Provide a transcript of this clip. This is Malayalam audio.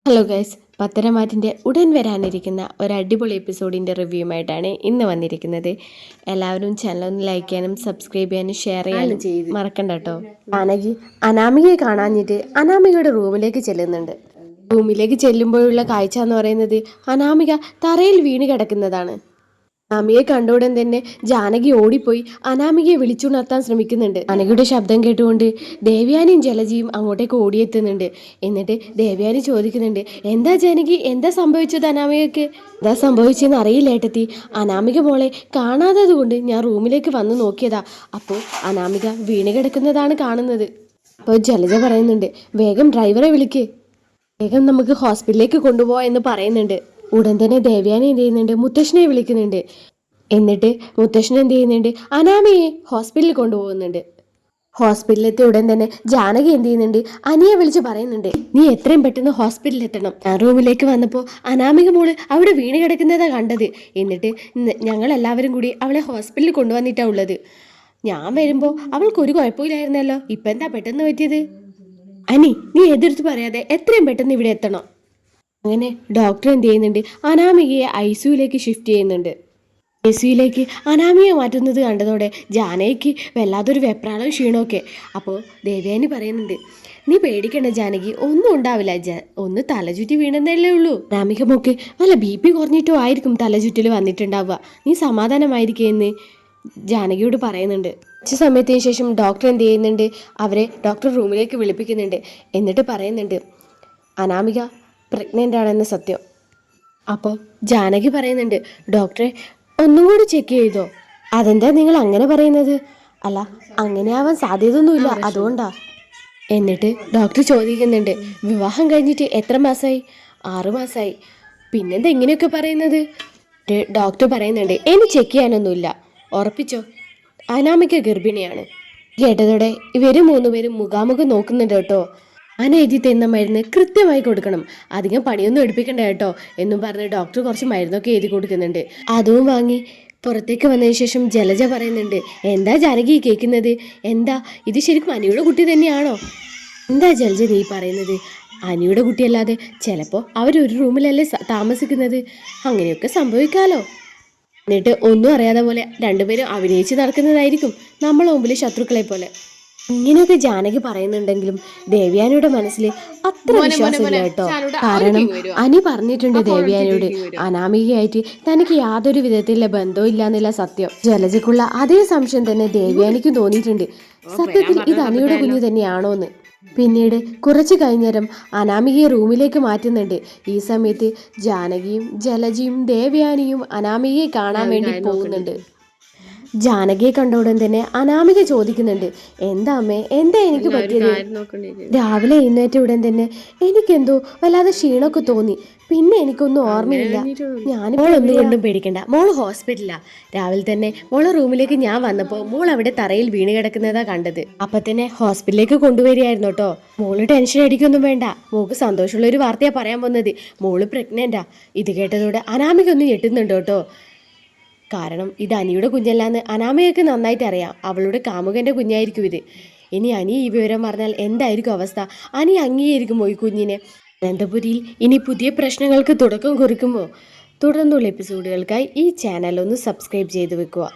ഹലോ ഗൈസ്, പത്തരമാറ്റിൻ്റെ ഉടൻ വരാനിരിക്കുന്ന ഒരു അടിപൊളി എപ്പിസോഡിൻ്റെ റിവ്യൂമായിട്ടാണ് ഇന്ന് വന്നിരിക്കുന്നത്. എല്ലാവരും ചാനൽ ഒന്ന് ലൈക്ക് ചെയ്യാനും സബ്സ്ക്രൈബ് ചെയ്യാനും ഷെയർ ചെയ്യാനും മറക്കണ്ട കേട്ടോ. അനാമികയെ കാണാഞ്ഞിട്ട് അനാമികയുടെ റൂമിലേക്ക് ചെല്ലുന്നുണ്ട്. റൂമിലേക്ക് ചെല്ലുമ്പോഴുള്ള കാഴ്ച എന്ന് പറയുന്നത് അനാമിക തറയിൽ വീണ് കിടക്കുന്നതാണ്. അനാമികയെ കണ്ടോടൻ തന്നെ ജാനകി ഓടിപ്പോയി അനാമികയെ വിളിച്ചുണർത്താൻ ശ്രമിക്കുന്നുണ്ട്. ജാനകിയുടെ ശബ്ദം കേട്ടുകൊണ്ട് ദേവയാനിയും ജലജിയും അങ്ങോട്ടേക്ക് ഓടിയെത്തുന്നുണ്ട്. എന്നിട്ട് ദേവയാനി ചോദിക്കുന്നുണ്ട്, എന്താ ജാനകി, എന്താ സംഭവിച്ചത് അനാമികയ്ക്ക്? എന്താ സംഭവിച്ചെന്ന് അറിയില്ല ഏട്ടത്തി. അനാമിക മോളെ കാണാത്തത് കൊണ്ട് ഞാൻ റൂമിലേക്ക് വന്ന് നോക്കിയതാ. അപ്പോൾ അനാമിക വീണ് കിടക്കുന്നതാണ് കാണുന്നത്. അപ്പോൾ ജലജ പറയുന്നുണ്ട്, വേഗം ഡ്രൈവറെ വിളിക്ക്, വേഗം നമുക്ക് ഹോസ്പിറ്റലിലേക്ക് കൊണ്ടുപോകാം എന്ന് പറയുന്നുണ്ട്. ഉടൻ തന്നെ ദേവയാനി എന്ത് ചെയ്യുന്നുണ്ട്, മുത്തശ്ശനെ വിളിക്കുന്നുണ്ട്. എന്നിട്ട് മുത്തശ്ശൻ എന്ത് ചെയ്യുന്നുണ്ട്, അനാമിയെ ഹോസ്പിറ്റലിൽ കൊണ്ടുപോകുന്നുണ്ട്. ഹോസ്പിറ്റലിലെത്തി ഉടൻ തന്നെ ജാനകി എന്ത് ചെയ്യുന്നുണ്ട്, അനിയെ വിളിച്ച് പറയുന്നുണ്ട്, നീ എത്രയും പെട്ടെന്ന് ഹോസ്പിറ്റലിൽ എത്തണം. റൂമിലേക്ക് വന്നപ്പോൾ അനാമിക മോള് അവിടെ വീണ് കിടക്കുന്നതാ കണ്ടത്. എന്നിട്ട് ഞങ്ങൾ എല്ലാവരും കൂടി അവളെ ഹോസ്പിറ്റലിൽ കൊണ്ടുവന്നിട്ടാ ഉള്ളത്. ഞാൻ വരുമ്പോൾ അവൾക്കൊരു കുഴപ്പമില്ലായിരുന്നല്ലോ, ഇപ്പം എന്താ പെട്ടെന്ന് പറ്റിയത്? അനി, നീ എതിർത്ത് പറയാതെ എത്രയും പെട്ടെന്ന് ഇവിടെ എത്തണം. അങ്ങനെ ഡോക്ടർ എന്ത് ചെയ്യുന്നുണ്ട്, അനാമികയെ ICUലേക്ക് ഷിഫ്റ്റ് ചെയ്യുന്നുണ്ട്. ICUലേക്ക് അനാമികയെ മാറ്റുന്നത് കണ്ടതോടെ ജാനകിക്ക് വല്ലാത്തൊരു വെപ്രാളവും ക്ഷീണമൊക്കെ. അപ്പോൾ ദേവയാനി പറയുന്നുണ്ട്, നീ പേടിക്കണ്ട ജാനകി, ഒന്നും ഉണ്ടാവില്ല, ഒന്ന് തലചുറ്റി വീണെന്നല്ലേ ഉള്ളൂ. അനാമിക മോക്ക് വല്ല BP കുറഞ്ഞിട്ടോ ആയിരിക്കും തലചുറ്റൽ വന്നിട്ടുണ്ടാവുക, നീ സമാധാനമായിരിക്കുമെന്ന് ജാനകിയോട് പറയുന്നുണ്ട്. കുറച്ച് സമയത്തിന് ശേഷം ഡോക്ടർ എന്ത് ചെയ്യുന്നുണ്ട്, അവരെ ഡോക്ടർ റൂമിലേക്ക് വിളിപ്പിക്കുന്നുണ്ട്. എന്നിട്ട് പറയുന്നുണ്ട്, അനാമിക പ്രഗ്നൻ്റ് ആണെന്ന് സത്യം. അപ്പോൾ ജാനകി പറയുന്നുണ്ട്, ഡോക്ടറെ ഒന്നും കൂടി ചെക്ക് ചെയ്തോ? അതെന്താ നിങ്ങൾ അങ്ങനെ പറയുന്നത്? അല്ല, അങ്ങനെ ആവാൻ സാധ്യതയൊന്നുമില്ല, അതുകൊണ്ടാ. എന്നിട്ട് ഡോക്ടർ ചോദിക്കുന്നുണ്ട്, വിവാഹം കഴിഞ്ഞിട്ട് എത്ര മാസമായി? 6 മാസമായി. പിന്നെന്താ ഇങ്ങനെയൊക്കെ പറയുന്നത്? ഡോക്ടർ പറയുന്നുണ്ട്, ഇനി ചെക്ക് ചെയ്യാനൊന്നുമില്ല, ഉറപ്പിച്ചോ അനാമിക ഗർഭിണിയാണ്. കേട്ടതോടെ ഇവർ 3 പേരും മുഖാമുഖം നോക്കുന്നുണ്ട് കേട്ടോ. എഴുതി തന്ന മരുന്ന് കൃത്യമായി കൊടുക്കണം, അധികം പണിയൊന്നും എടുപ്പിക്കണ്ട കേട്ടോ എന്നും പറഞ്ഞ് ഡോക്ടർ കുറച്ച് മരുന്നൊക്കെ എഴുതി കൊടുക്കുന്നുണ്ട്. അതും വാങ്ങി പുറത്തേക്ക് വന്നതിന് ശേഷം ജലജ പറയുന്നുണ്ട്, എന്താ ജാനകി കേൾക്കുന്നത്? എന്താ ഇത് ശരിക്കും അനിയുടെ കുട്ടി തന്നെയാണോ? എന്താ ജലജ നീ പറയുന്നത്? അനിയുടെ കുട്ടിയല്ലാതെ ചിലപ്പോൾ അവരൊരു റൂമിലല്ലേ താമസിക്കുന്നത്, അങ്ങനെയൊക്കെ സംഭവിക്കാലോ. എന്നിട്ട് ഒന്നും അറിയാതെ പോലെ രണ്ടുപേരും അഭിനയിച്ച് നടക്കുന്നതായിരിക്കും നമ്മൾ മുമ്പിൽ ശത്രുക്കളെ പോലെ. ഇങ്ങനെയൊക്കെ ജാനകി പറയുന്നുണ്ടെങ്കിലും ദേവയാനിയുടെ മനസ്സിൽ അത്ര വിശ്വാസമില്ല കേട്ടോ. കാരണം അനി പറഞ്ഞിട്ടുണ്ട് ദേവയാനിയോട്, അനാമികയായിട്ട് തനിക്ക് യാതൊരു വിധത്തിലുള്ള ബന്ധവും ഇല്ലാന്നില്ല സത്യം. ജലജയ്ക്കുള്ള അതേ സംശയം തന്നെ ദേവയാനിക്കും തോന്നിയിട്ടുണ്ട്, സത്യത്തിൽ ഇത് അനിയുടെ കുഞ്ഞ് തന്നെയാണോന്ന്. പിന്നീട് കുറച്ച് കഴിഞ്ഞേരം അനാമികയെ റൂമിലേക്ക് മാറ്റുന്നുണ്ട്. ഈ സമയത്ത് ജാനകിയും ജലജിയും ദേവയാനിയും അനാമികയെ കാണാൻ വേണ്ടി പോകുന്നുണ്ട്. ജാനകിയെ കണ്ട ഉടൻ തന്നെ അനാമിക ചോദിക്കുന്നുണ്ട്, എന്താ അമ്മേ, എന്താ എനിക്ക് പറ്റിയത്? രാവിലെ എഴുന്നേറ്റ ഉടൻ തന്നെ എനിക്കെന്തോ വല്ലാതെ ക്ഷീണമൊക്കെ തോന്നി, പിന്നെ എനിക്കൊന്നും ഓർമ്മയില്ല. മോളൊന്നും കൊണ്ടും പേടിക്കണ്ട, മോള് ഹോസ്പിറ്റലാ. രാവിലെ തന്നെ മോളെ റൂമിലേക്ക് ഞാൻ വന്നപ്പോൾ മോൾ അവിടെ തറയിൽ വീണ് കിടക്കുന്നതാ കണ്ടത്. അപ്പൊ തന്നെ ഹോസ്പിറ്റലിലേക്ക് കൊണ്ടുവരികയായിരുന്നു കേട്ടോ. മോള് ടെൻഷൻ അടിക്കൊന്നും വേണ്ട, മോൾക്ക് സന്തോഷമുള്ള ഒരു വാർത്തയാ പറയാൻ പോകുന്നത്, മോള് പ്രഗ്നന്റാ. ഇത് കേട്ടതോടെ അനാമിക ഒന്ന് ഞെട്ടുന്നുണ്ട് കേട്ടോ. കാരണം ഇത് അനിയുടെ കുഞ്ഞല്ലാന്ന് അനാമയൊക്കെ നന്നായിട്ട് അറിയാം, അവളുടെ കാമുകൻ്റെ കുഞ്ഞായിരിക്കും ഇത്. ഇനി അനി ഈ വിവരം പറഞ്ഞാൽ എന്തായിരിക്കും അവസ്ഥ? അനി അംഗീകരിക്കുമോ ഈ കുഞ്ഞിനെ? അനന്തപുരിയിൽ ഇനി പുതിയ പ്രശ്നങ്ങൾക്ക് തുടക്കം കുറിക്കുമോ? തുടർന്നുള്ള എപ്പിസോഡുകൾക്കായി ഈ ചാനൽ ഒന്ന് സബ്സ്ക്രൈബ് ചെയ്ത് വെക്കുക.